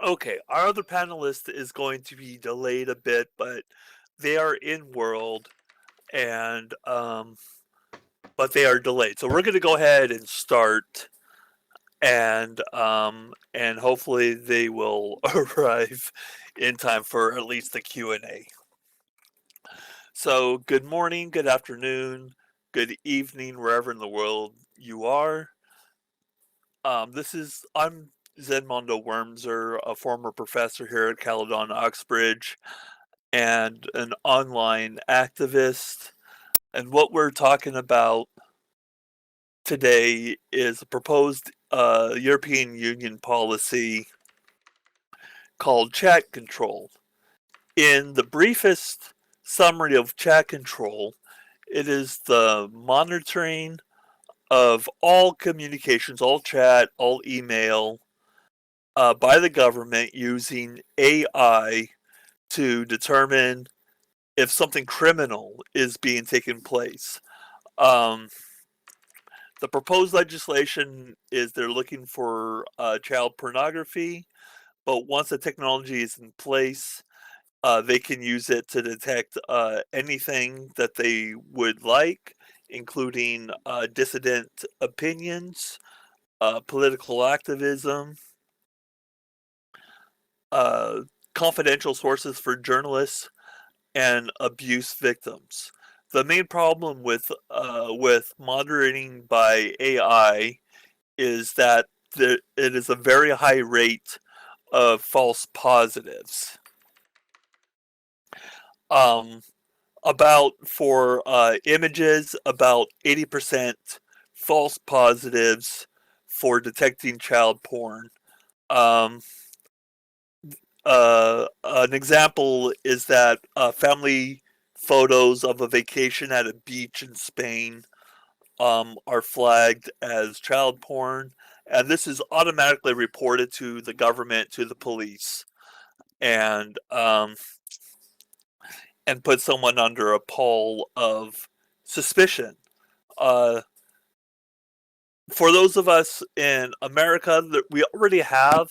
Okay, our other panelist is going to be delayed a bit, but they are in world and but they are delayed. So we're going to go ahead and start and hopefully they will arrive in time for at least the Q&A. So good morning, good afternoon, good evening wherever in the world you are. I'm ZenMondo Wormser, a former professor here at Caledon, Oxbridge, and an online activist. And what we're talking about today is a proposed European Union policy called chat control. In the briefest summary of chat control, it is the monitoring of all communications, all chat, all email by the government using AI to determine if something criminal is being taken place. Um, the proposed legislation is they're looking for child pornography, but once the technology is in place, they can use it to detect anything that they would like, including dissident opinions, political activism, uh, confidential sources for journalists, and abuse victims. The main problem with monitoring by AI is that it is a very high rate of false positives. Um, about for images, about 80% false positives for detecting child porn. Um, an example is that family photos of a vacation at a beach in Spain are flagged as child porn, and this is automatically reported to the government, to the police, and um, and put someone under a pall of suspicion. Uh, for those of us in America, we already have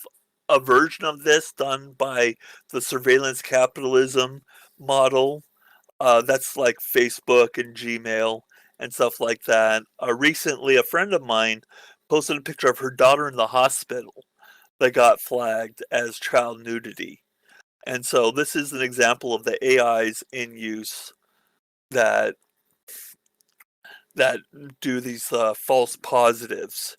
a version of this done by the surveillance capitalism model. That's like Facebook and Gmail and stuff like that. Recently, a friend of mine posted a picture of her daughter in the hospital that got flagged as child nudity. And so this is an example of the AIs in use that that do these false positives.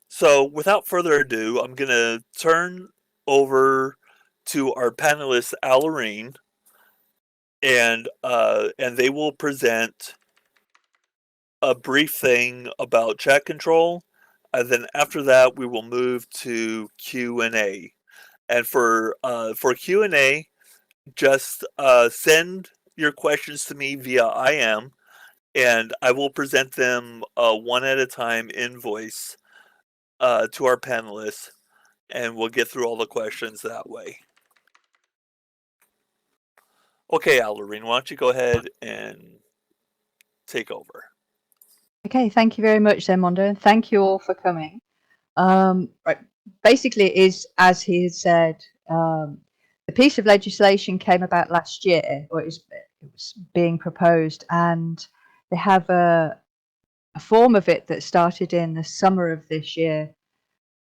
So without further ado, I'm going to turn over to our panelist Owlerine, and they will present a brief thing about chat control, and then after that we will move to Q&A. And for Q&A, just send your questions to me via IM, and I will present them one at a time in voice to our panelists, and we'll get through all the questions that way. Okay, Alderine, why don't you go ahead and take over? Okay, thank you very much, ZenMondo, and thank you all for coming. Right, basically, it is as he had said. The piece of legislation came about last year, or it was being proposed, and they have a form of it that started in the summer of this year,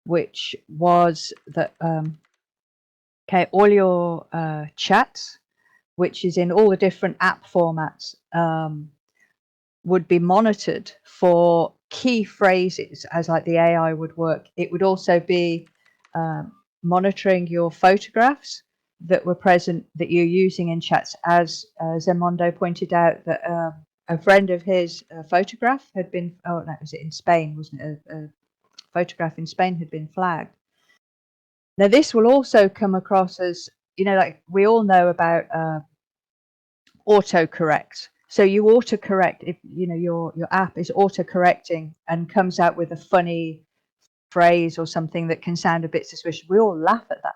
which was that okay, all your chats, which is in all the different app formats, would be monitored for key phrases, as like the AI would work. It would also be monitoring your photographs that were present that you're using in chats. As ZenMondo pointed out, that a friend of his photograph had been, oh no, was it in Spain, wasn't it? A photograph in Spain had been flagged. Now, this will also come across as, like we all know about autocorrect. So you autocorrect if your app is autocorrecting and comes out with a funny phrase or something that can sound a bit suspicious. We all laugh at that.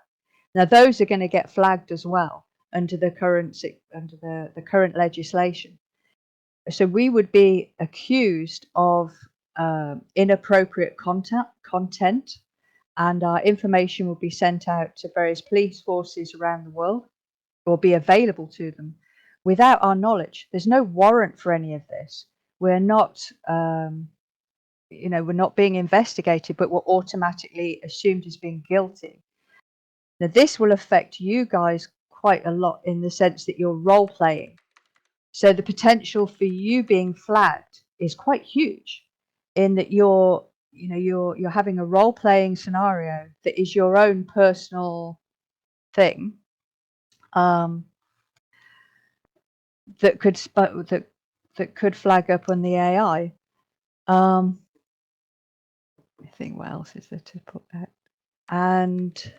Now those are going to get flagged as well under the current legislation. So we would be accused of inappropriate content and our information will be sent out to various police forces around the world, or be available to them without our knowledge. There's no warrant for any of this. We're not, we're not being investigated, but we're automatically assumed as being guilty. Now, this will affect you guys quite a lot in the sense that you're role playing. So the potential for you being flagged is quite huge, in that you're having a role playing scenario that is your own personal thing, that could flag up on the AI. I think what else is there to put back? And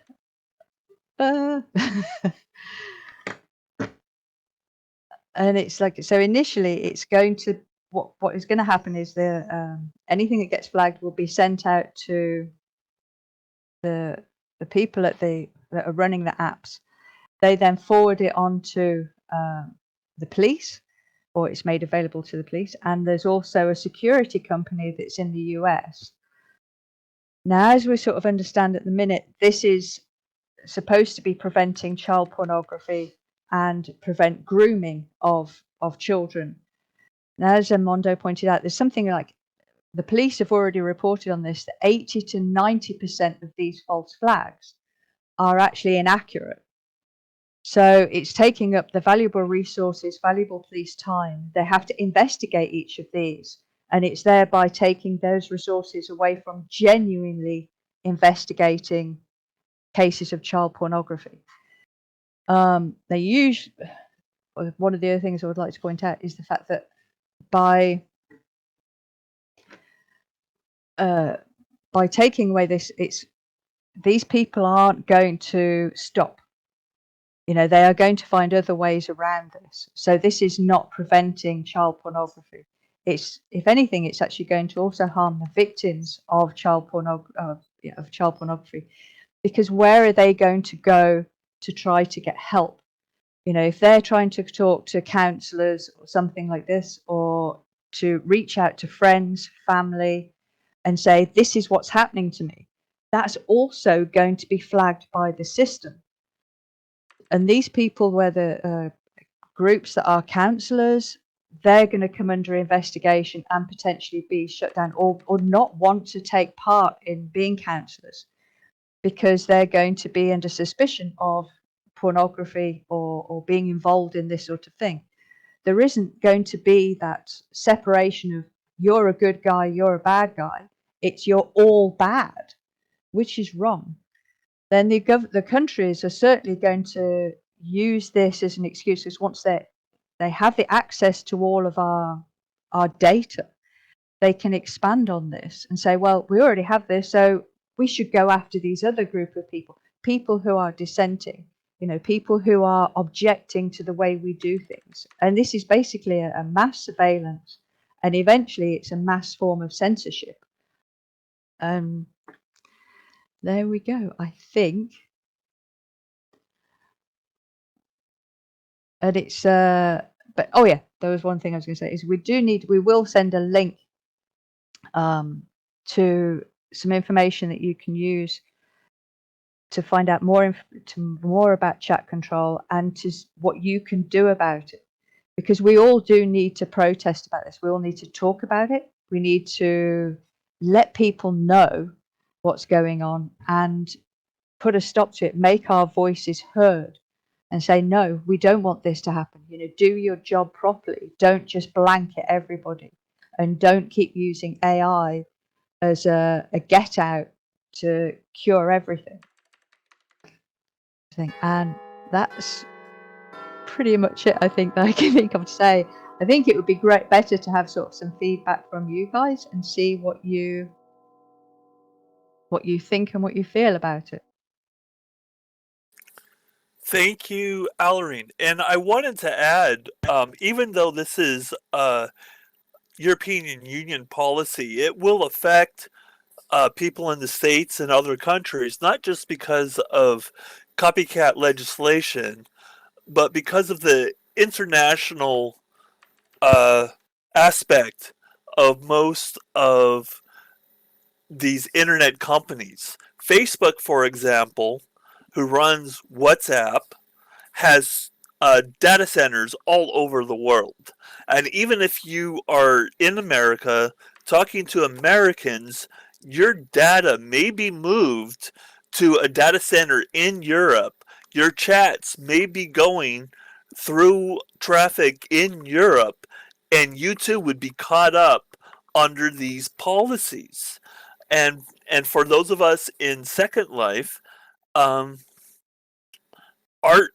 and it's like, so initially it's going to, what is going to happen is anything that gets flagged will be sent out to the people that are running the apps. They then forward it on to the police, or it's made available to the police. And there's also a security company that's in the US. Now, as we sort of understand at the minute, this is supposed to be preventing child pornography and prevent grooming of children. Now, as ZenMondo pointed out, there's something like, the police have already reported on this, that 80 to 90% of these false flags are actually inaccurate. So it's taking up the valuable resources, valuable police time. They have to investigate each of these, and it's thereby taking those resources away from genuinely investigating cases of child pornography. One of the other things I would like to point out is the fact that by taking away this, these people aren't going to stop. They are going to find other ways around this. So this is not preventing child pornography. If anything, it's actually going to also harm the victims of child pornography, because where are they going to go to try to get help? If they're trying to talk to counsellors or something like this, or to reach out to friends, family, and say, this is what's happening to me, that's also going to be flagged by the system. And these people, whether groups that are counsellors, they're going to come under investigation and potentially be shut down, or not want to take part in being counsellors, because they're going to be under suspicion of pornography or being involved in this sort of thing. There isn't going to be that separation of, you're a good guy, you're a bad guy. It's, you're all bad, which is wrong. Then the countries are certainly going to use this as an excuse, because once they have the access to all of our data, they can expand on this and say, well, we already have this, so we should go after these other group of people who are dissenting, people who are objecting to the way we do things. And this is basically a mass surveillance, and eventually it's a mass form of censorship. There we go, I think. And it's but oh yeah, there was one thing I was going to say, is we will send a link to some information that you can use to find out more about chat control, and to what you can do about it, because we all do need to protest about this. We all need to talk about it. We need to let people know what's going on and put a stop to it, make our voices heard, and say, no, we don't want this to happen. Do your job properly. Don't just blanket everybody, and don't keep using AI as a get out to cure everything. And that's pretty much it, I think, that I can think of to say. I think it would be better to have sort of some feedback from you guys and see what you think and what you feel about it. Thank you, Owlerine. And I wanted to add, even though this is European Union policy, it will affect people in the States and other countries, not just because of copycat legislation, but because of the international aspect of most of these internet companies. Facebook, for example, who runs WhatsApp, has data centers all over the world. And even if you are in America talking to Americans, your data may be moved to a data center in Europe. Your chats may be going through traffic in Europe, and you too would be caught up under these policies. And for those of us in Second Life, um,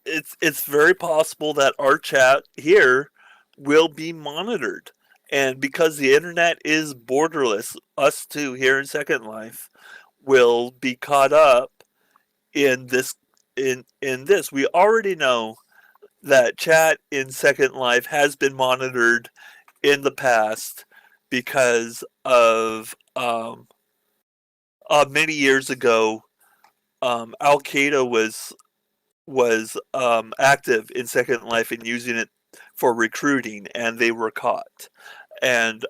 it's very possible that our chat here will be monitored. And because the internet is borderless, us too here in Second Life will be caught up in this. We already know that chat in Second Life has been monitored in the past because of many years ago, Al Qaeda was active in Second Life and using it for recruiting, and they were caught. And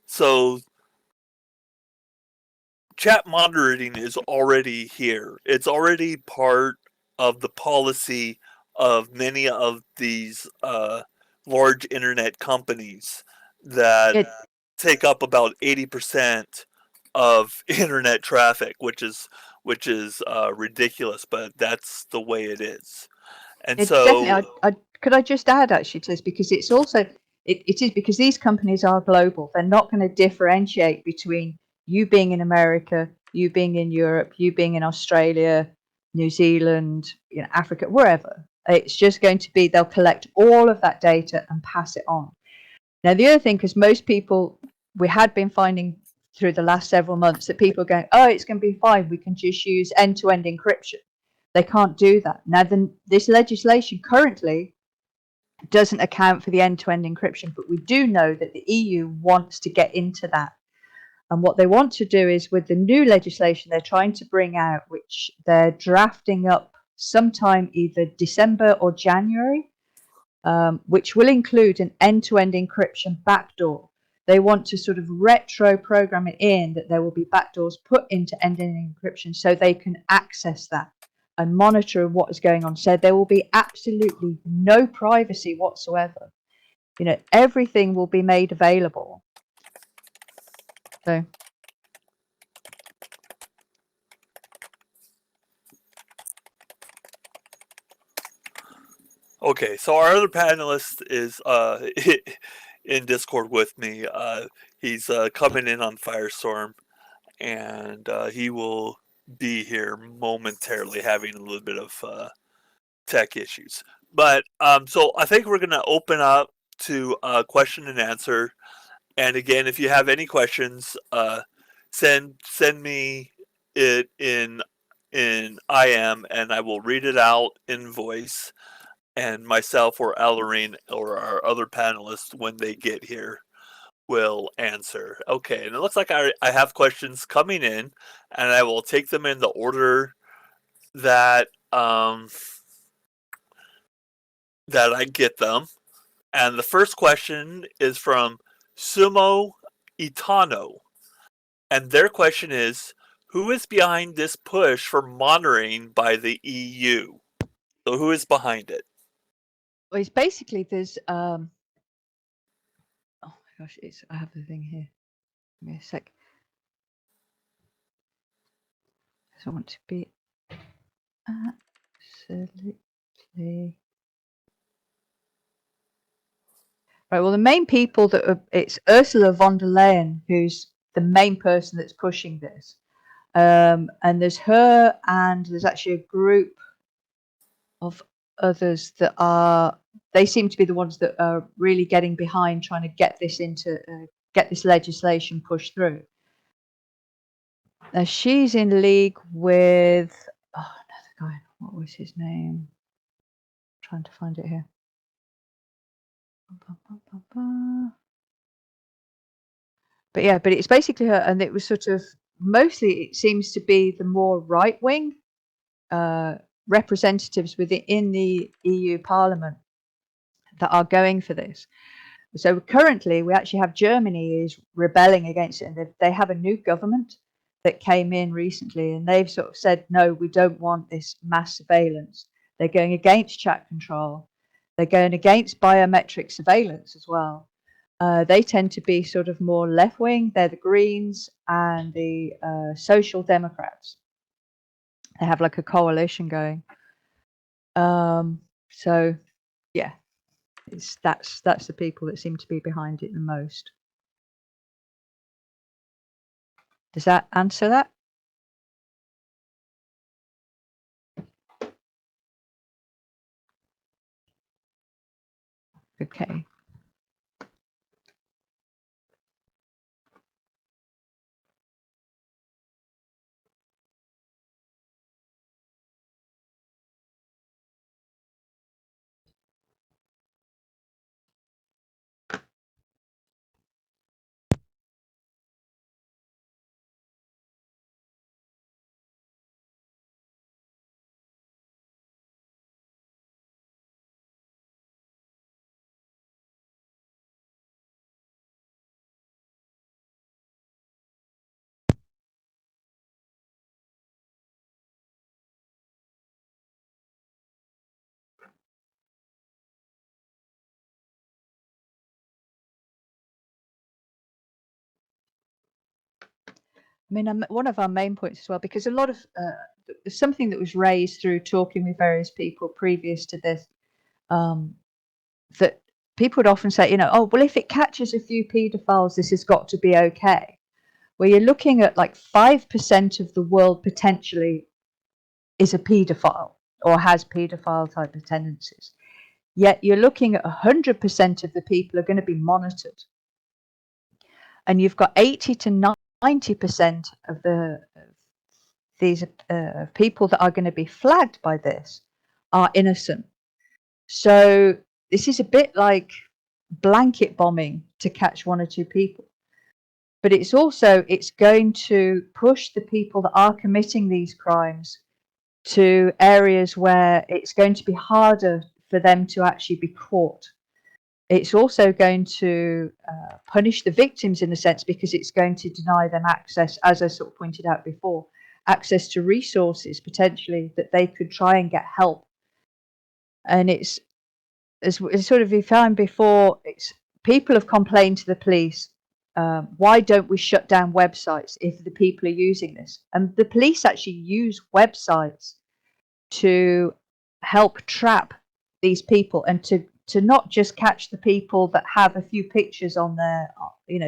so chat monitoring is already here. It's already part of the policy of many of these large internet companies that It take up about 80% of internet traffic, which is ridiculous, but that's the way it is. And it definitely. so, Could I just add actually to this, because it's also it is because these companies are global. They're not going to differentiate between you being in America, you being in Europe, you being in Australia, New Zealand, Africa, wherever. It's just going to be they'll collect all of that data and pass it on. Now, the other thing, because most people, we had been finding through the last several months that people are going, oh, it's going to be fine. We can just use end-to-end encryption. They can't do that. Now, this legislation currently doesn't account for the end-to-end encryption, but we do know that the EU wants to get into that. And what they want to do is, with the new legislation they're trying to bring out, which they're drafting up sometime either December or January, which will include an end-to-end encryption backdoor. They want to sort of retro program it in that there will be backdoors put into end-to-end encryption so they can access that and monitor what is going on. So there will be absolutely no privacy whatsoever. Everything will be made available. So okay, so our other panelist is in Discord with me. He's coming in on Firestorm, and he will be here momentarily, having a little bit of tech issues. But so I think we're gonna open up to question and answer. And again, if you have any questions, send me it in IM, and I will read it out in voice. And myself or Owlerine or our other panelists, when they get here, will answer. Okay, and it looks like I have questions coming in, and I will take them in the order that that I get them. And the first question is from Sumo Itano. And their question is, who is behind this push for monitoring by the EU? So who is behind it? well, it's basically there's oh my gosh, I have the thing here. Give me a sec. I want to be absolutely right. Well, the main people it's Ursula von der Leyen, who's the main person that's pushing this. And there's her, and there's actually a group of others that they seem to be the ones that are really getting behind trying to get this get this legislation pushed through. She's in league with another guy. What was his name? I'm trying to find it here. But yeah, but it's basically her, and it was sort of mostly, it seems to be the more right wing representatives within the EU Parliament that are going for this. So currently, we actually have Germany is rebelling against it, and they have a new government. that came in recently, and they've sort of said, no, we don't want this mass surveillance. They're going against chat control. They're going against biometric surveillance as well. They tend to be sort of more left-wing. They're the Greens and the Social Democrats. They have like a coalition going. So, yeah, that's the people that seem to be behind it the most. Does that answer that? Okay. I mean, one of our main points as well, because a lot of something that was raised through talking with various people previous to this, that people would often say, oh, well, if it catches a few paedophiles, this has got to be okay. Well, you're looking at like 5% of the world potentially is a paedophile or has paedophile type of tendencies. Yet you're looking at 100% of the people are going to be monitored. And you've got 80 to 90% of these people that are going to be flagged by this are innocent. So this is a bit like blanket bombing to catch one or two people. But it's going to push the people that are committing these crimes to areas where it's going to be harder for them to actually be caught. It's also going to punish the victims in a sense, because it's going to deny them access, as I sort of pointed out before, access to resources potentially that they could try and get help. And it's as sort of we found before, it's people have complained to the police. Why don't we shut down websites if the people are using this? And the police actually use websites to help trap these people and to not just catch the people that have a few pictures on their,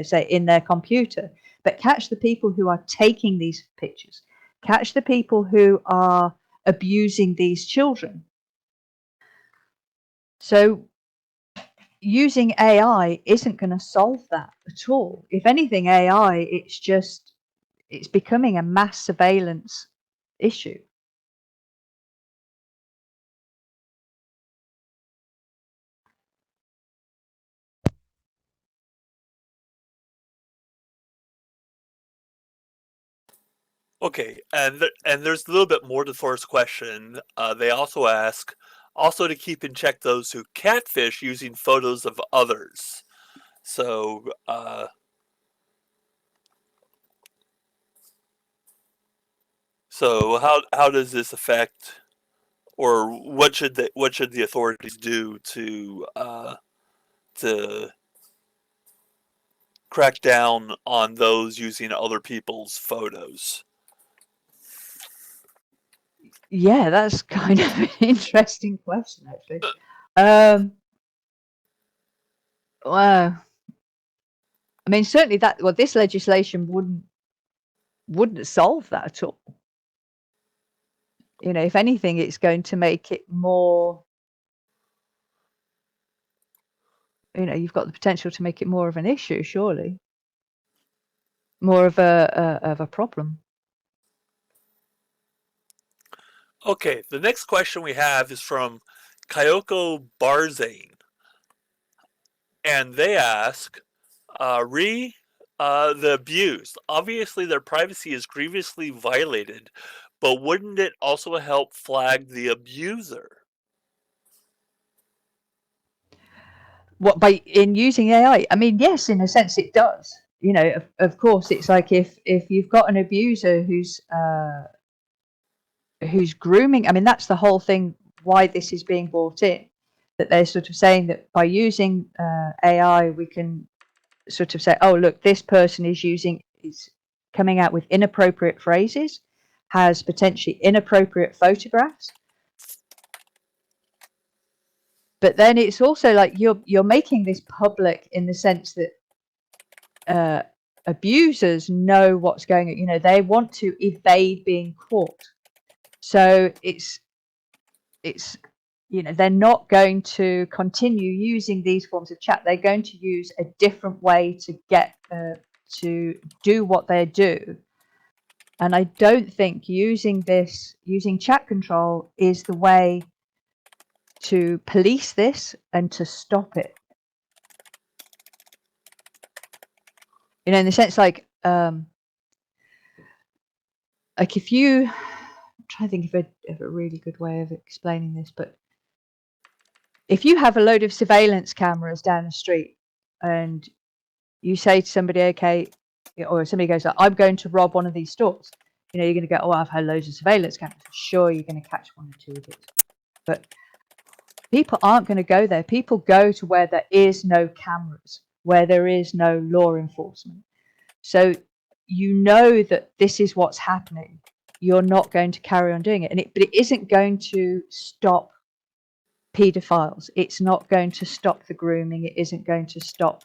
say in their computer, but catch the people who are taking these pictures, catch the people who are abusing these children. So using AI isn't going to solve that at all. If anything, AI, it's becoming a mass surveillance issue. Okay, and there's a little bit more to the first question. They also ask, also to keep in check those who catfish using photos of others. So, how does this affect, or what should the authorities do to crack down on those using other people's photos? Yeah, that's kind of an interesting question, actually. Wow. I mean, certainly this legislation wouldn't solve that at all. If anything, it's going to make it more. You've got the potential to make it more of an issue, surely. More of a problem. Okay, the next question we have is from Kyoko Barzane. And they ask, the abused. Obviously, their privacy is grievously violated, but wouldn't it also help flag the abuser? What, in using AI? I mean, yes, in a sense it does. you know, of course, it's like if you've got an abuser who's grooming. I mean, that's the whole thing. Why this is being brought in, that they're sort of saying that by using AI, we can sort of say, oh, look, this person is coming out with inappropriate phrases, has potentially inappropriate photographs. But then it's also like you're making this public in the sense that abusers know what's going on. You know, they want to evade being caught. So it's you know, they're not going to continue using these forms of chat. They're going to use a different way to get to do what they do. And I don't think using chat control is the way to police this and to stop it. You know, in the sense like if you, I'm trying to think of a really good way of explaining this, but if you have a load of surveillance cameras down the street and you say to somebody, okay, or somebody goes, I'm going to rob one of these stores, you know, you're going to go, oh, I've had loads of surveillance cameras. Sure, you're going to catch one or two of it. But people aren't going to go there. People go to where there is no cameras, where there is no law enforcement. So you know that this is what's happening. You're not going to carry on doing it. But it isn't going to stop pedophiles. It's not going to stop the grooming. It isn't going to stop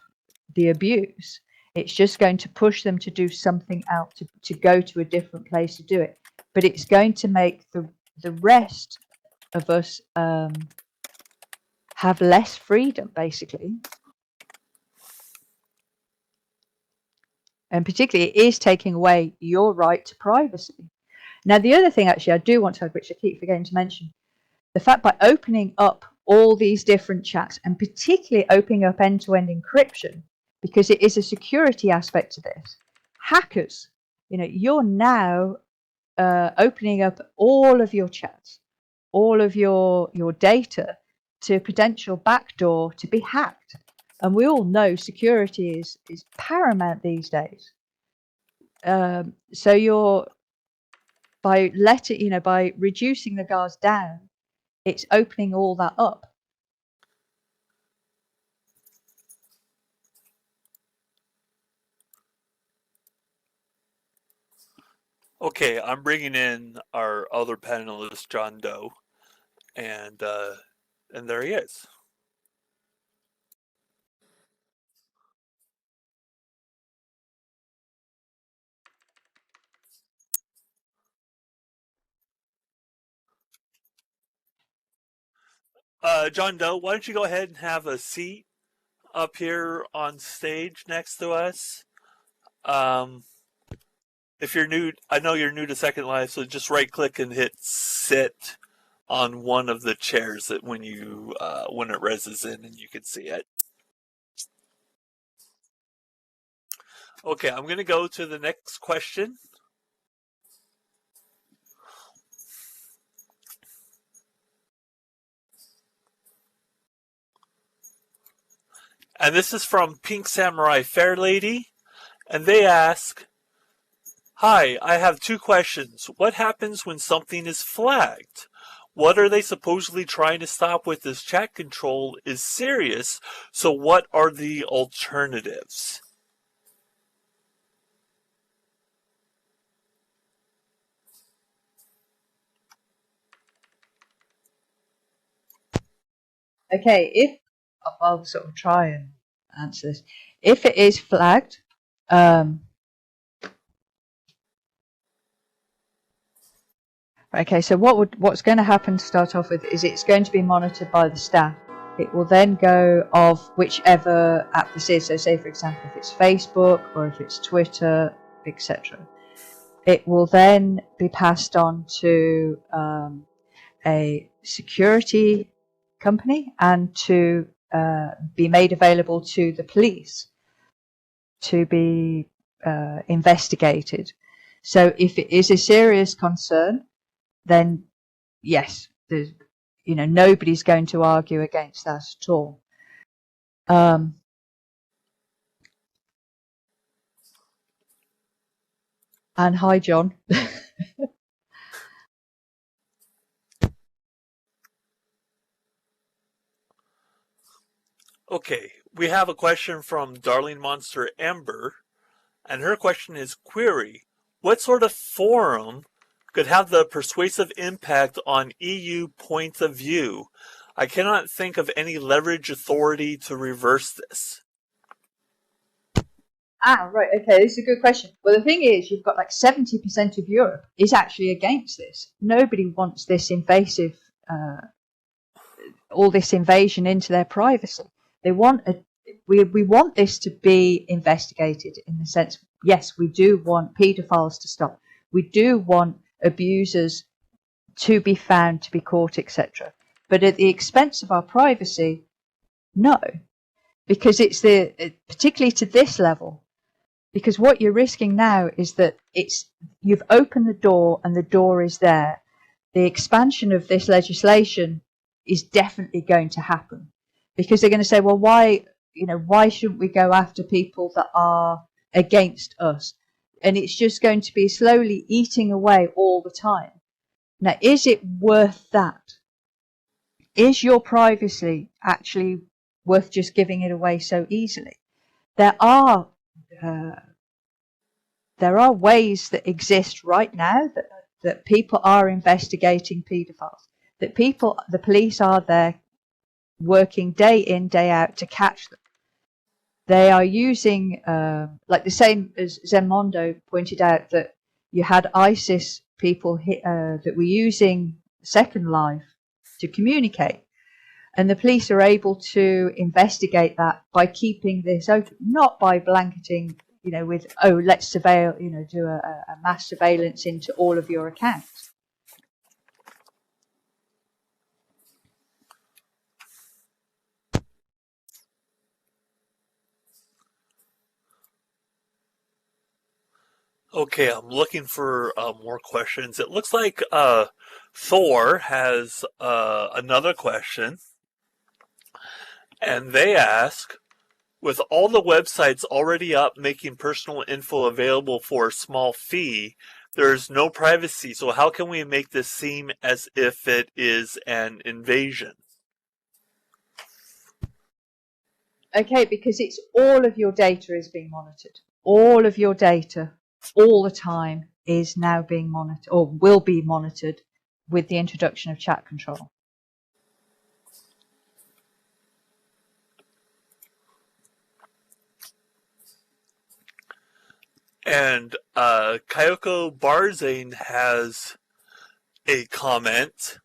the abuse. It's just going to push them to do something else, to go to a different place to do it. But it's going to make the rest of us have less freedom, basically. And particularly, it is taking away your right to privacy. Now, the other thing, actually, I do want to add, which I keep forgetting to mention, the fact by opening up all these different chats, and particularly opening up end-to-end encryption, because it is a security aspect to this. Hackers, you know, you're now opening up all of your chats, all of your data to potential backdoor to be hacked. And we all know security is paramount these days. So you're by reducing the guards down, it's opening all that up. Okay, I'm bringing in our other panelist, John Doe, and there he is. John Doe, why don't you go ahead and have a seat up here on stage next to us? If you're new, I know you're new to Second Life, so just right-click and hit sit on one of the chairs that when it reses in and you can see it. Okay, I'm going to go to the next question. And this is from Pink Samurai Fair Lady. And they ask, hi, I have two questions. What happens when something is flagged? What are they supposedly trying to stop with this chat control is serious, so what are the alternatives? Okay, if I'll sort of try and answer this. If it is flagged, okay, so what's going to happen to start off with is it's going to be monitored by the staff. It will then go of whichever app this is. So say, for example, if it's Facebook or if it's Twitter, etc. It will then be passed on to a security company and to be made available to the police to be investigated. So if it is a serious concern, then yes, there's, you know, nobody's going to argue against that at all. And hi, John. Okay, we have a question from Darling Monster Ember, and her question is, query, what sort of forum could have the persuasive impact on EU points of view? I cannot think of any leverage authority to reverse this. Right, okay, this is a good question. Well, the thing is, you've got like 70% of Europe is actually against this. Nobody wants this invasive, all this invasion into their privacy. They want we want this to be investigated in the sense, yes, we do want paedophiles to stop. We do want abusers to be found, to be caught, etc. But at the expense of our privacy, no, because it's particularly to this level. Because what you're risking now is that you've opened the door and the door is there. The expansion of this legislation is definitely going to happen, because they're going to say, well, why shouldn't we go after people that are against us? And it's just going to be slowly eating away all the time. Now, is it worth that? Is your privacy actually worth just giving it away so easily? There are ways that exist right now that people are investigating paedophiles, that the police are there working day in, day out to catch them. They are using, like the same as ZenMondo pointed out, that you had ISIS people that were using Second Life to communicate. And the police are able to investigate that by keeping this open, not by blanketing, with, let's surveil, do a mass surveillance into all of your accounts. Okay, I'm looking for more questions. It looks like Thor has another question, and they ask, with all the websites already up making personal info available for a small fee, there's no privacy, so how can we make this seem as if it is an invasion? Okay, because it's all of your data is being monitored. All of your data, all the time, is now being monitored, or will be monitored, with the introduction of chat control. And Kyoko Barzane has a comment,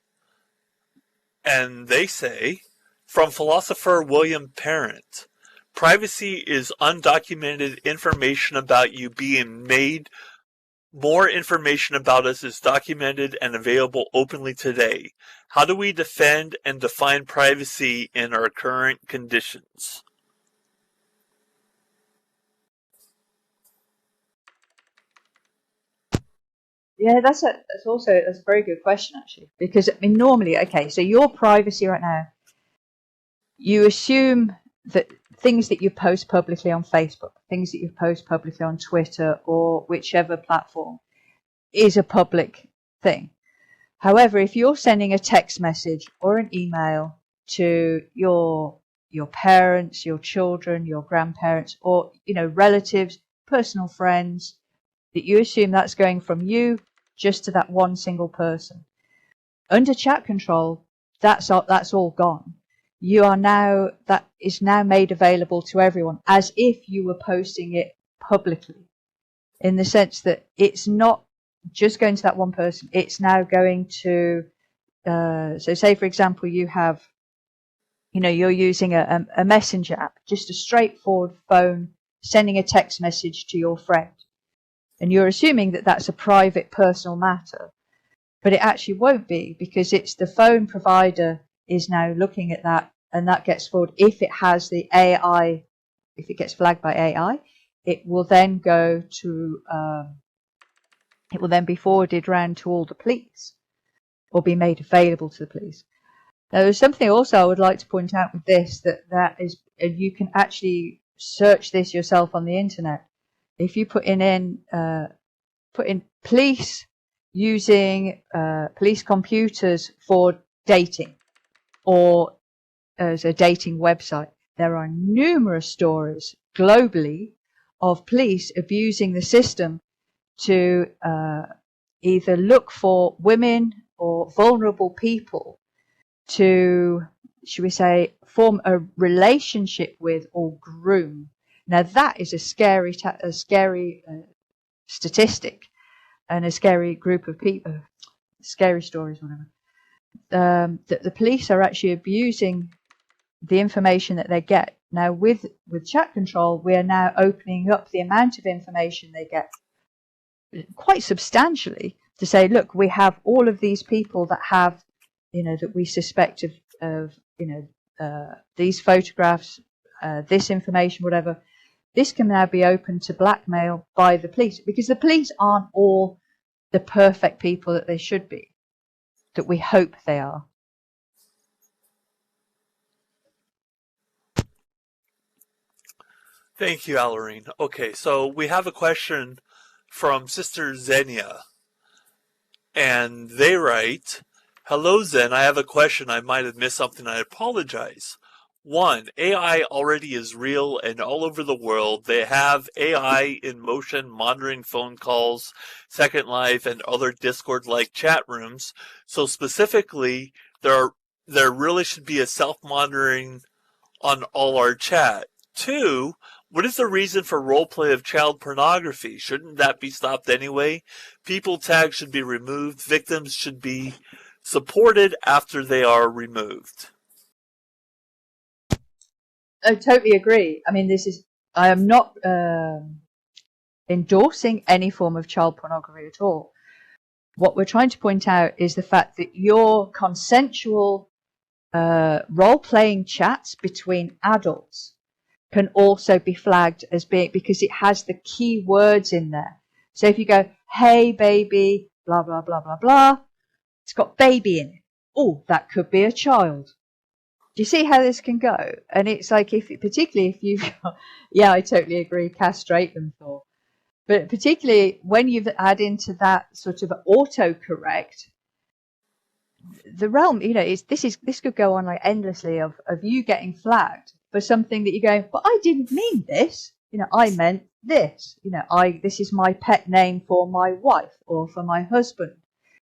and they say, from philosopher William Parent, privacy is undocumented information about you being made. More information about us is documented and available openly today. How do we defend and define privacy in our current conditions? Yeah, that's a very good question, actually, because normally, okay, so your privacy right now, you assume that things that you post publicly on Facebook, things that you post publicly on Twitter or whichever platform, is a public thing. However, if you're sending a text message or an email to your parents, your children, your grandparents, or relatives, personal friends, that you assume that's going from you just to that one single person. Under chat control, that's all gone. That is now made available to everyone as if you were posting it publicly, in the sense that it's not just going to that one person. It's now going to, so say for example, you're using a messenger app, just a straightforward phone, sending a text message to your friend. And you're assuming that that's a private, personal matter. But it actually won't be, because it's the phone provider is now looking at that, and that gets forwarded. If it has the AI, if it gets flagged by AI, it will then go to, it will then be forwarded around to all the police, or be made available to the police. Now, there's something also I would like to point out with this, that is, you can actually search this yourself on the internet. If you put in put in police using police computers for dating or as a dating website. There are numerous stories globally of police abusing the system to either look for women or vulnerable people to, should we say, form a relationship with or groom. Now that is a scary statistic and a scary group of people, scary stories, whatever. That the police are actually abusing the information that they get. Now with chat control, we are now opening up the amount of information they get quite substantially to say, look, we have all of these people that have, that we suspect of these photographs, this information, whatever. This can now be open to blackmail by the police, because the police aren't all the perfect people that they should be, that we hope they are. Thank you, Owlerine. Okay, so we have a question from Sister Xenia, and they write, "Hello, Zen. I have a question. I might have missed something. I apologize. 1. AI already is real and all over the world. They have AI in motion monitoring phone calls, Second Life, and other Discord-like chat rooms. So specifically, there really should be a self-monitoring on all our chat. 2. What is the reason for roleplay of child pornography? Shouldn't that be stopped anyway? People tags should be removed. Victims should be supported after they are removed." I totally agree. I mean, I am not endorsing any form of child pornography at all. What we're trying to point out is the fact that your consensual role-playing chats between adults can also be flagged as being, because it has the key words in there. So if you go, "Hey baby, blah blah blah blah blah," it's got baby in it. Oh, that could be a child. Do you see how this can go? And it's like, particularly if you've got, yeah, I totally agree, castrate them, Thor. But particularly when you've add into that sort of autocorrect, the realm, this could go on like endlessly of you getting flagged for something that you're going, but I didn't mean this. I meant this. This is my pet name for my wife or for my husband.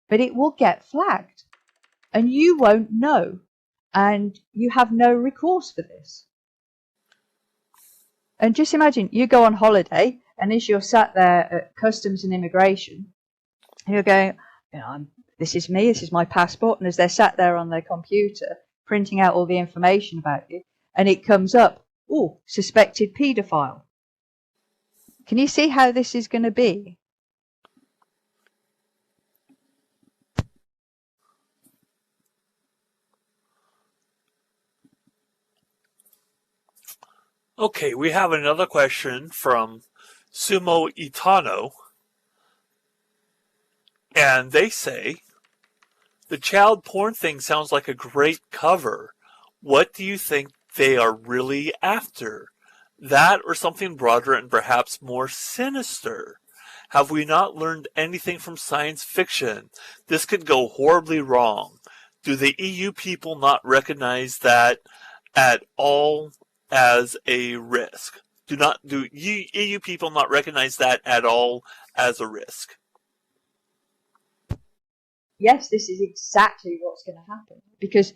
But it will get flagged and you won't know. And you have no recourse for this. And just imagine, you go on holiday, and as you're sat there at customs and immigration, and you're going, this is me, this is my passport, and as they're sat there on their computer, printing out all the information about you, and it comes up, suspected paedophile. Can you see how this is going to be? Okay, we have another question from Sumo Itano, and they say, "The child porn thing sounds like a great cover. What do you think they are really after? That or something broader and perhaps more sinister? Have we not learned anything from science fiction? This could go horribly wrong. Do the EU people not recognize that at all as a risk? Do EU people not recognize that at all as a risk?" Yes, this is exactly what's going to happen, because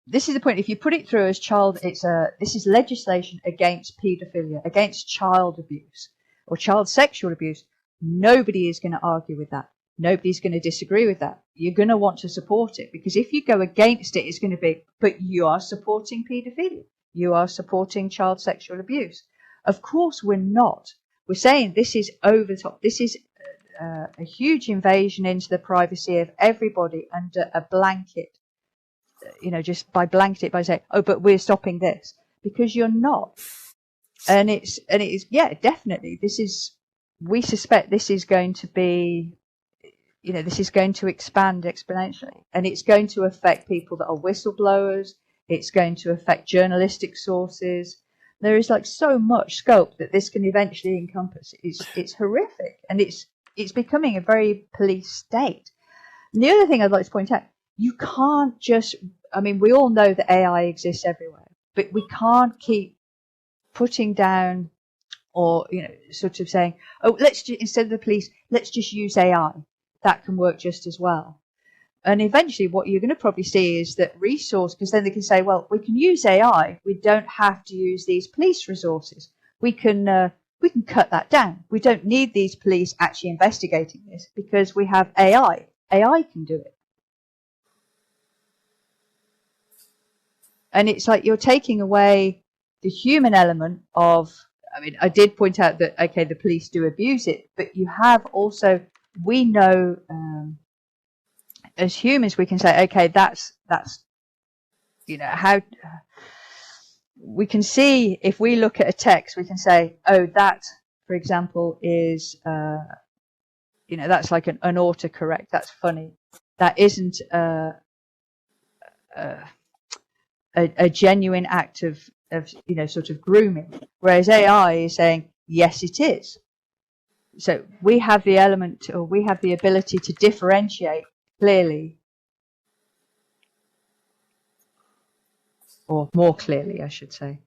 this is the point. If you put it through as this is legislation against paedophilia, against child abuse or child sexual abuse. Nobody is going to argue with that. Nobody's going to disagree with that. You're going to want to support it, because if you go against it, it's going to be, but you are supporting paedophilia. You are supporting child sexual abuse. Of course we're not. We're saying this is over the top. This is a huge invasion into the privacy of everybody under a blanket. Just by blanket, by saying, but we're stopping this, because you're not. And it is, yeah, definitely. We suspect this is going to be, this is going to expand exponentially, and it's going to affect people that are whistleblowers. It's going to affect journalistic sources. There is like so much scope that this can eventually encompass. It's horrific, and it's it's becoming a very police state. And the other thing I'd like to point out, you can't just, I mean, we all know that AI exists everywhere, but we can't keep putting down or, sort of saying, oh, instead of the police, let's just use AI. That can work just as well. And eventually what you're going to probably see is that resource, because then they can say, well, we can use AI. We don't have to use these police resources. We can cut that down. We don't need these police actually investigating this because we have AI. AI can do it. And it's like you're taking away the human element of, I mean, I did point out that, okay, the police do abuse it, but you have also, we know, as humans, we can say, okay, that's, how we can see if we look at a text, we can say, oh, that, for example, is, that's like an autocorrect. That's funny. That isn't a genuine act of sort of grooming, whereas AI is saying, yes, it is. So we have the element, or we have the ability to differentiate clearly, or more clearly, I should say.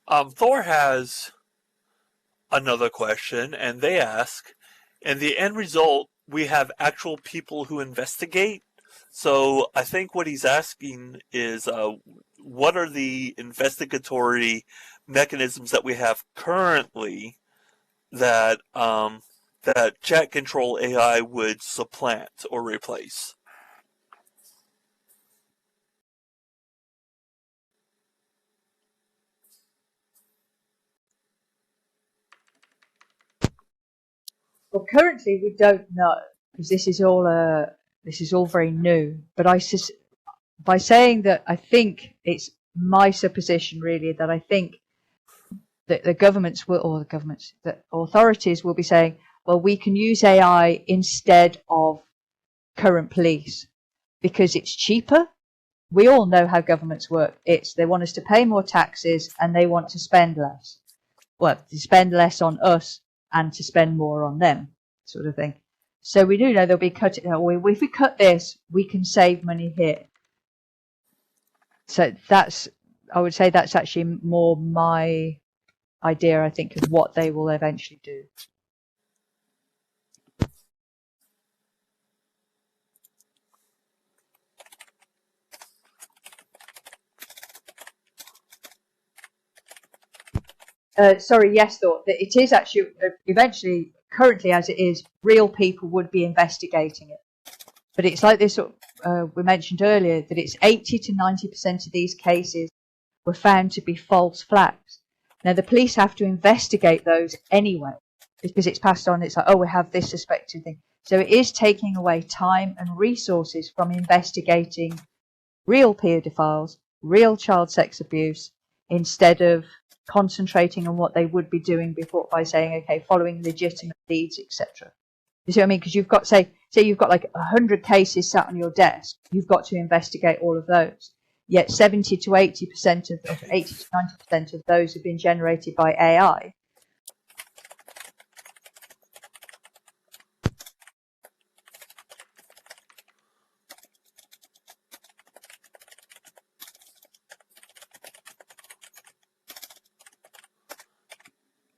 Thor has another question, and they ask, in the end result, we have actual people who investigate. So I think what he's asking is, what are the investigatory mechanisms that we have currently that that chat control AI would supplant or replace? Well, currently we don't know because this is all very new. But by saying that, I think it's my supposition really that I think that the authorities will be saying, well, we can use AI instead of current police because it's cheaper. We all know how governments work. They want us to pay more taxes and they want to spend less. Well, to spend less on us and to spend more on them, sort of thing. So we do know they'll be cutting. If we cut this, we can save money here. So I would say that's actually more my idea, I think, of what they will eventually do. Sorry, yes, Thought, that it is actually eventually, currently as it is, real people would be investigating it. But it's like this, we mentioned earlier, that it's 80 to 90% of these cases were found to be false flags. Now, the police have to investigate those anyway, because it's passed on. It's like, oh, we have this suspected thing. So it is taking away time and resources from investigating real paedophiles, real child sex abuse, instead of concentrating on what they would be doing before by saying, okay, following legitimate leads, etc. You see what I mean? Because you've got, say you've got like 100 cases sat on your desk, you've got to investigate all of those. Yet 70 to 80% of 80 to 90% of those have been generated by AI.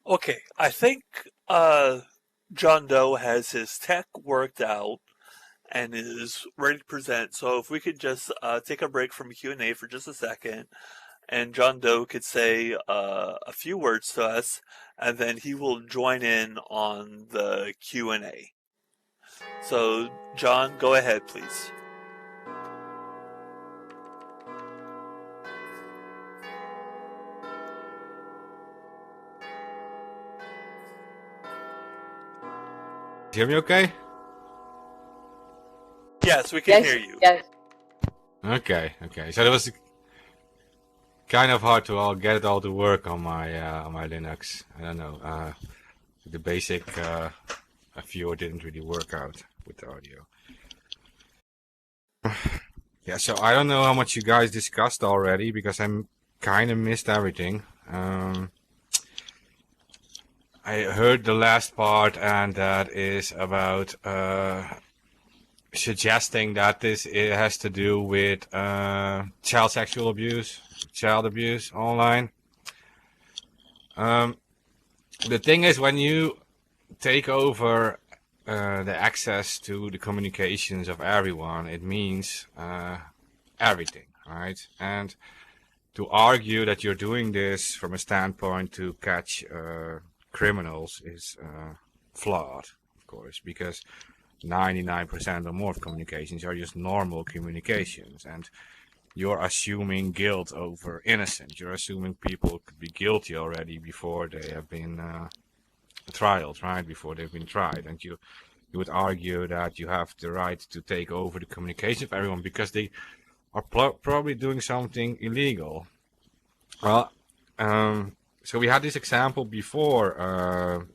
Okay, I think John Doe has his tech worked out and is ready to present. So if we could just take a break from Q&A for just a second, and John Doe could say a few words to us, and then he will join in on the Q&A. So, John, go ahead, please. You hear me okay? Yes, we can hear you. Yes. Okay. So it was kind of hard to get it all to work on my Linux. I don't know. The basic viewer didn't really work out with the audio. Yeah, so I don't know how much you guys discussed already because I kind of missed everything. I heard the last part, and that is about suggesting that it has to do with child sexual abuse, child abuse online. The thing is, when you take over the access to the communications of everyone, it means everything, right? And to argue that you're doing this from a standpoint to catch criminals is flawed, of course, because 99% or more of communications are just normal communications, and you're assuming guilt over innocence. You're assuming people could be guilty already before they have been trialed, right? Before they've been tried, and you would argue that you have the right to take over the communication of everyone because they are probably doing something illegal. Well, so we had this example before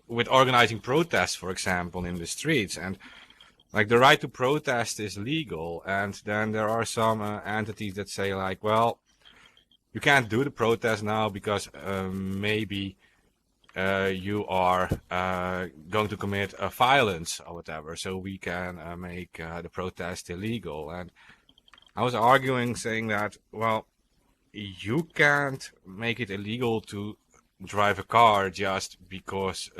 with organizing protests, for example, in the streets, and like the right to protest is legal, and then there are some entities that say like, well, you can't do the protest now because maybe you are going to commit violence or whatever, so we can make the protest illegal. And I was arguing, saying that, well, you can't make it illegal to drive a car just because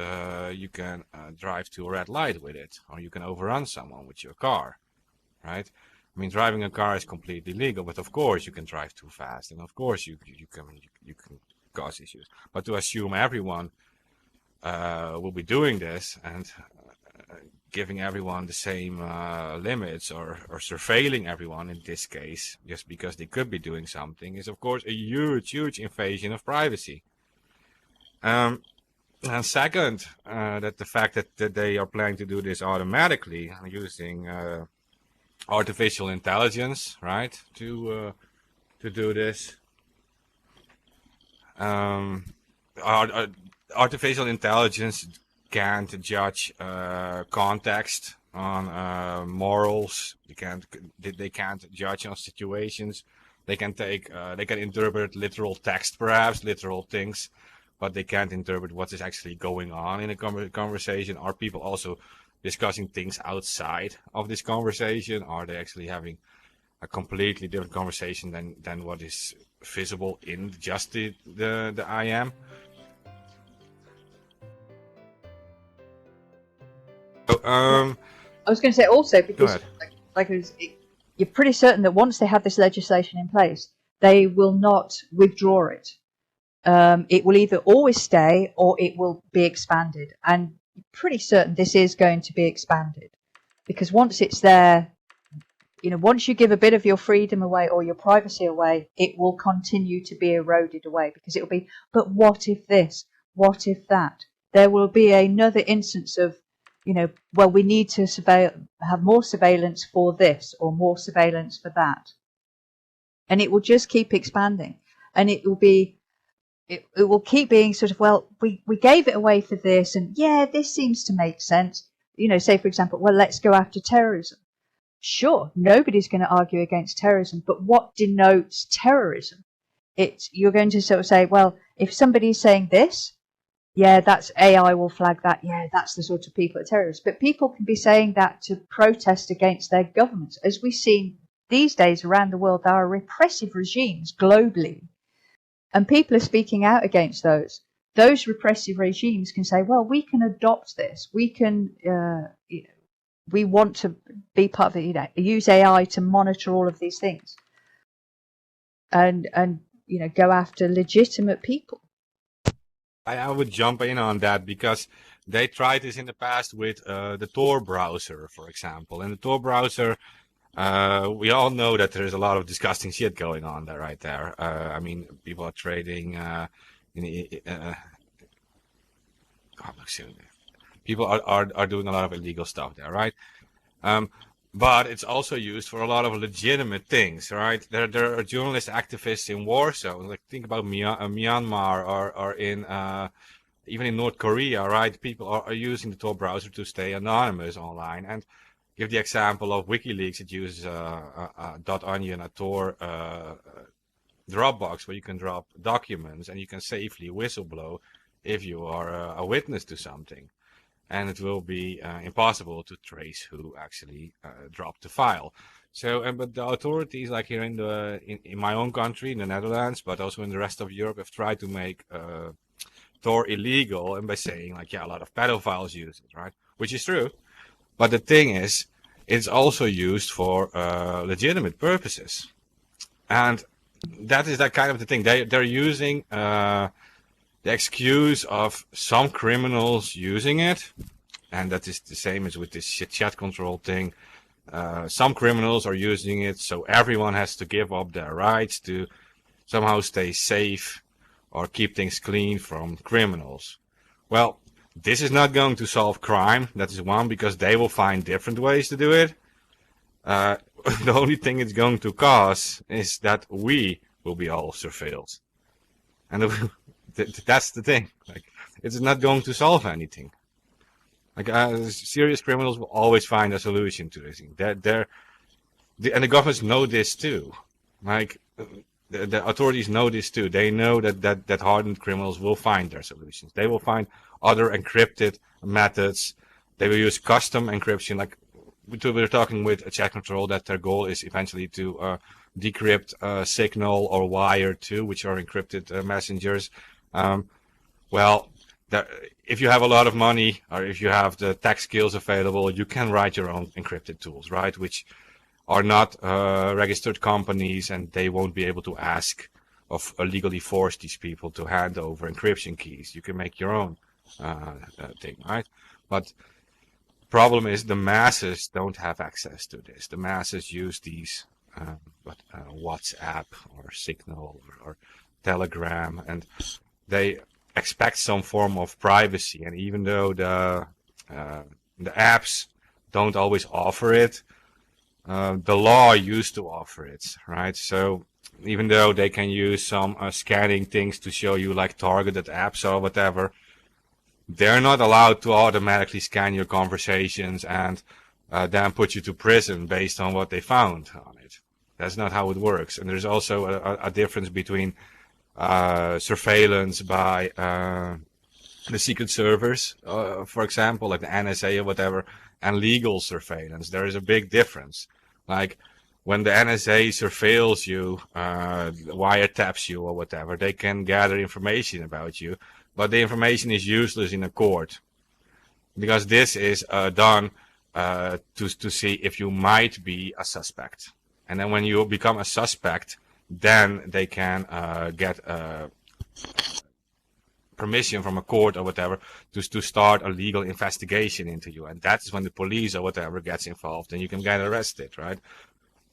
you can drive to a red light with it, or you can overrun someone with your car, right? I mean, driving a car is completely legal, but of course you can drive too fast, and of course you can cause issues. But to assume everyone will be doing this and giving everyone the same limits, or surveilling everyone in this case just because they could be doing something, is of course a huge invasion of privacy. And second, that the fact that they are planning to do this automatically using artificial intelligence, right, to do this. Artificial intelligence can't judge context on morals. They can't judge on situations. They can interpret literal text, perhaps literal things, but they can't interpret what is actually going on in a conversation. Are people also discussing things outside of this conversation? Are they actually having a completely different conversation than what is visible in just the IM? So, I was going to say also, because you're pretty certain that once they have this legislation in place, they will not withdraw it. It will either always stay or it will be expanded. And you're pretty certain this is going to be expanded, because once it's there, once you give a bit of your freedom away or your privacy away, it will continue to be eroded away, because it will be, but what if this? What if that? There will be another instance of, well, we need to have more surveillance for this or more surveillance for that. And it will just keep expanding. And it will be, it will keep being sort of, well, we gave it away for this, and yeah, this seems to make sense. Say, for example, well, let's go after terrorism. Sure, nobody's going to argue against terrorism, but what denotes terrorism? You're going to sort of say, well, if somebody's saying this, yeah, that's AI will flag that. Yeah, that's the sort of people that are terrorists. But people can be saying that to protest against their governments. As we've seen these days around the world, there are repressive regimes globally. And people are speaking out against those. Those repressive regimes can say, well, we can adopt this. We can, we want to be part of it, use AI to monitor all of these things. And go after legitimate people. I would jump in on that, because they tried this in the past with the Tor browser, for example. And the Tor browser, we all know that there's a lot of disgusting shit going on there, right there. I mean, people are trading, people are doing a lot of illegal stuff there, right? But it's also used for a lot of legitimate things, right? There are journalist activists in war zones, like think about Myanmar or in even in North Korea, right? People are using the Tor browser to stay anonymous online. And give the example of WikiLeaks, it uses .onion, a Tor Dropbox, where you can drop documents and you can safely whistleblow if you are a witness to something. And it will be impossible to trace who actually dropped the file. So, but the authorities, like here in my own country, in the Netherlands, but also in the rest of Europe, have tried to make Tor illegal, and by saying like, yeah, a lot of pedophiles use it, right? Which is true. But the thing is, it's also used for legitimate purposes, and that is that kind of the thing. They're using the excuse of some criminals using it, and that is the same as with this chat control thing. Some criminals are using it, so everyone has to give up their rights to somehow stay safe or keep things clean from criminals. Well, this is not going to solve crime. That is one, because they will find different ways to do it. The only thing it's going to cause is that we will be all surveilled. And that's the thing. Like, it's not going to solve anything. Like, serious criminals will always find a solution to this thing. And the governments know this too. Like, the authorities know this too. They know that hardened criminals will find their solutions. They will find other encrypted methods. They will use custom encryption. Like, we're talking with a chat control that their goal is eventually to decrypt Signal or Wire too, which are encrypted messengers. Well, if you have a lot of money, or if you have the tech skills available, you can write your own encrypted tools, right? Which are not registered companies, and they won't be able to ask or legally force these people to hand over encryption keys. You can make your own thing, right? But problem is the masses don't have access to this. The masses use these WhatsApp or Signal or Telegram, and they expect some form of privacy. And even though the apps don't always offer it, the law used to offer it, right? So even though they can use some scanning things to show you like targeted apps or whatever, they're not allowed to automatically scan your conversations and then put you to prison based on what they found on it. That's not how it works. And there's also a difference between surveillance by the Secret Service, for example, like the NSA or whatever, and legal surveillance. There is a big difference. Like, when the NSA surveils you, wiretaps you or whatever, they can gather information about you, but the information is useless in a court, because this is done to see if you might be a suspect. And then when you become a suspect, then they can get permission from a court or whatever to start a legal investigation into you. And that's when the police or whatever gets involved, and you can get arrested, right?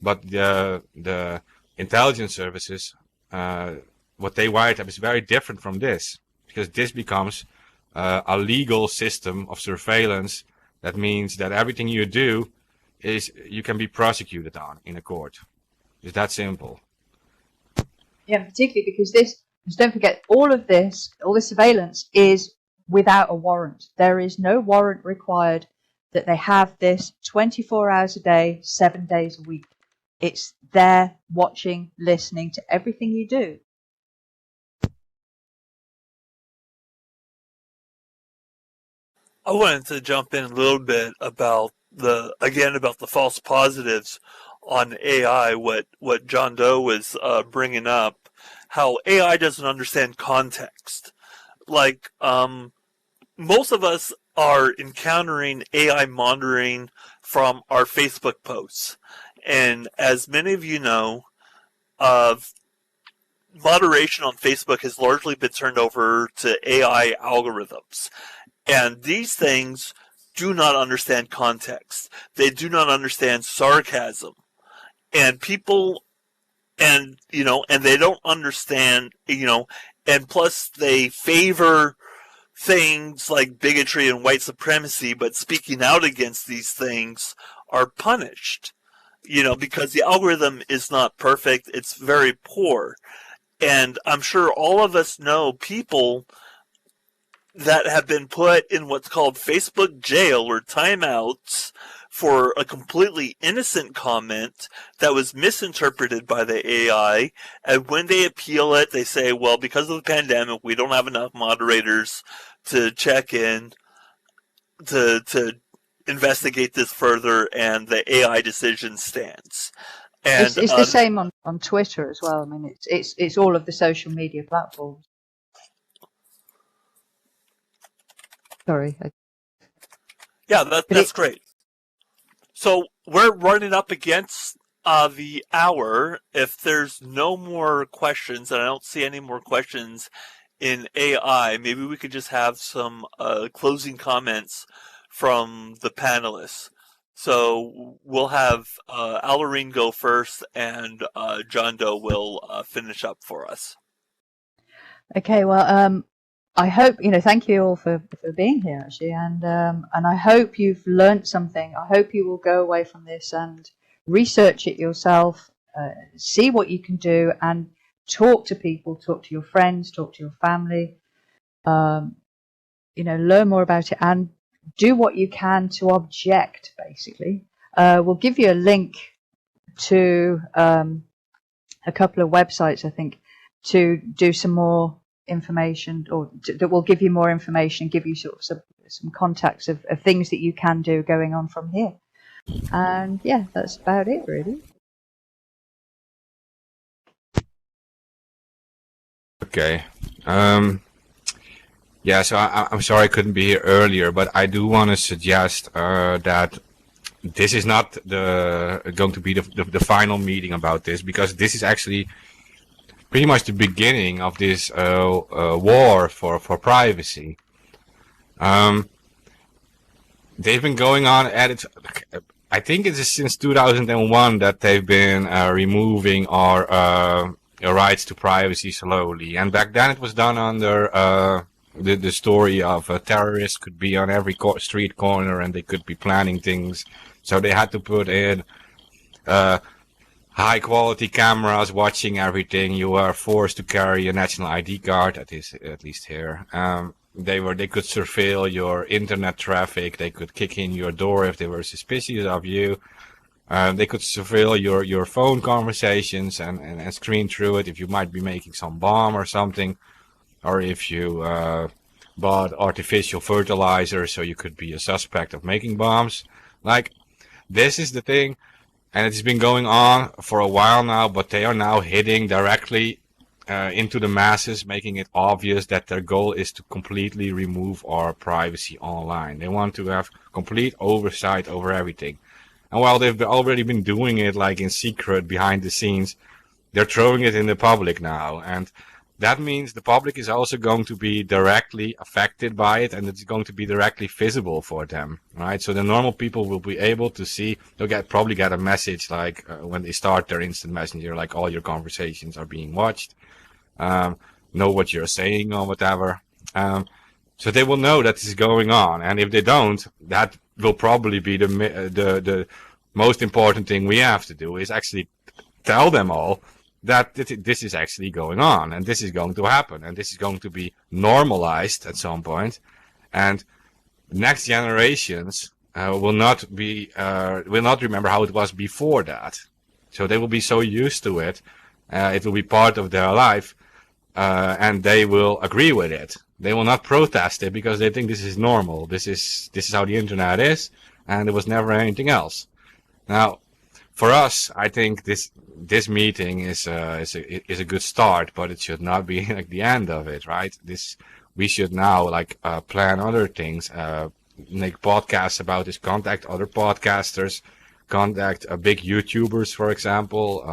But the intelligence services, what they wiretap is very different from this, because this becomes a legal system of surveillance. That means that everything you do is you can be prosecuted on in a court. It's that simple. Yeah, particularly because don't forget, all this surveillance is without a warrant. There is no warrant required that they have this 24 hours a day, 7 days a week. It's there watching, listening to everything you do. I wanted to jump in a little bit about the false positives on AI, what John Doe was bringing up, how AI doesn't understand context. Like, most of us are encountering AI monitoring from our Facebook posts. And as many of you know, moderation on Facebook has largely been turned over to AI algorithms. And these things do not understand context. They do not understand sarcasm. And people, and they don't understand, and plus they favor things like bigotry and white supremacy, but speaking out against these things are punished, because the algorithm is not perfect. It's very poor. And I'm sure all of us know people that have been put in what's called Facebook jail or timeouts for a completely innocent comment that was misinterpreted by the AI, and when they appeal it, they say, well, because of the pandemic, we don't have enough moderators to check in to investigate this further, and the AI decision stands. And It's the same on Twitter as well. I mean, it's all of the social media platforms. Sorry. Yeah, that's great. So we're running up against the hour. If there's no more questions, and I don't see any more questions in AI, maybe we could just have some closing comments from the panelists. So we'll have Owlerine go first, and John Doe will finish up for us. Okay, well, I hope, thank you all for being here, actually, and I hope you've learnt something. I hope you will go away from this and research it yourself, see what you can do, and talk to people, talk to your friends, talk to your family, learn more about it, and do what you can to object, basically. We'll give you a link to a couple of websites, I think, to do some more information, or that will give you more information, give you sort of some contacts of things that you can do going on from here. And yeah, that's about it, really. Okay. Yeah, so I'm sorry I couldn't be here earlier, but I do want to suggest that this is not going to be the final meeting about this, because this is actually pretty much the beginning of this war for privacy. They've been going on at it. I think it is since 2001 that they've been removing our rights to privacy slowly. And back then it was done under the story of terrorists could be on every street corner and they could be planning things. So they had to put in high quality cameras watching everything. You were forced to carry a national ID card, at least here. They could surveil your internet traffic. They could kick in your door if they were suspicious of you. They could surveil your phone conversations and screen through it if you might be making some bomb or something, or if you bought artificial fertilizer, so you could be a suspect of making bombs. Like, this is the thing, and it's been going on for a while now, but they are now hitting directly into the masses, making it obvious that their goal is to completely remove our privacy online. They want to have complete oversight over everything. And while they've already been doing it like in secret behind the scenes, they're throwing it in the public now. And that means the public is also going to be directly affected by it, and it's going to be directly visible for them, right? So the normal people will be able to see, they'll probably get a message like when they start their instant messenger, like all your conversations are being watched, know what you're saying or whatever. So they will know that this is going on, and if they don't, that will probably be the most important thing we have to do, is actually tell them all that this is actually going on, and this is going to happen, and this is going to be normalized at some point, and next generations will not remember how it was before that. So they will be so used to it, it will be part of their life, and they will agree with it. They will not protest it because they think this is normal. This is how the internet is, and there was never anything else. Now, for us, I think this meeting is a good start, but it should not be like the end of it, right? We should now plan other things, make podcasts about this, contact other podcasters, contact big YouTubers, for example.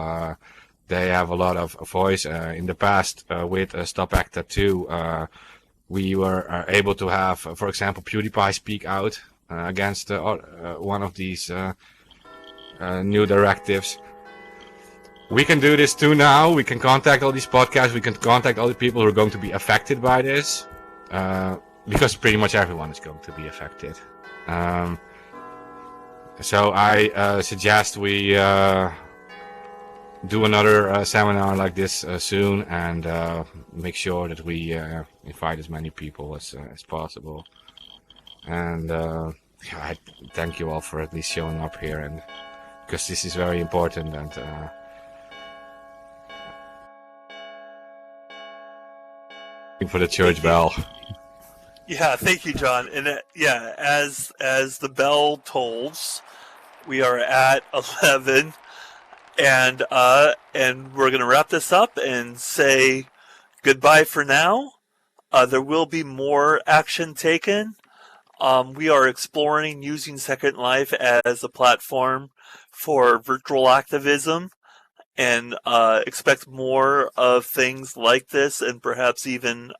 They have a lot of voice. In the past, with Stop Act Tattoo, we were able to have, for example, PewDiePie speak out against one of these new directives. We can do this too now. We can contact all these podcasts. We can contact all the people who are going to be affected by this, because pretty much everyone is going to be affected. So I suggest we do another seminar like this soon, and make sure that we invite as many people as possible. And I thank you all for at least showing up here, and because this is very important, and for the church bell. Yeah, thank you, John. And as the bell tolls, we are at 11, and we're gonna wrap this up and say goodbye for now. There will be more action taken. We are exploring using Second Life as a platform for virtual activism, and expect more of things like this, and perhaps even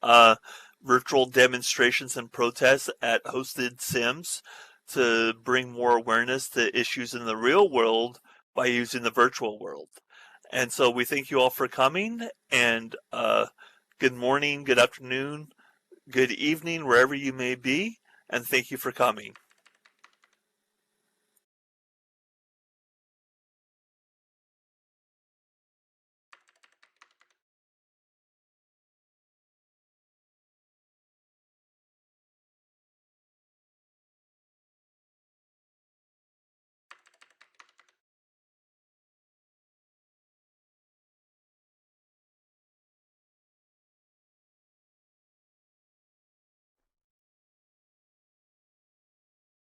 virtual demonstrations and protests at hosted sims to bring more awareness to issues in the real world by using the virtual world. And so we thank you all for coming, and good morning, good afternoon, good evening, wherever you may be, and thank you for coming.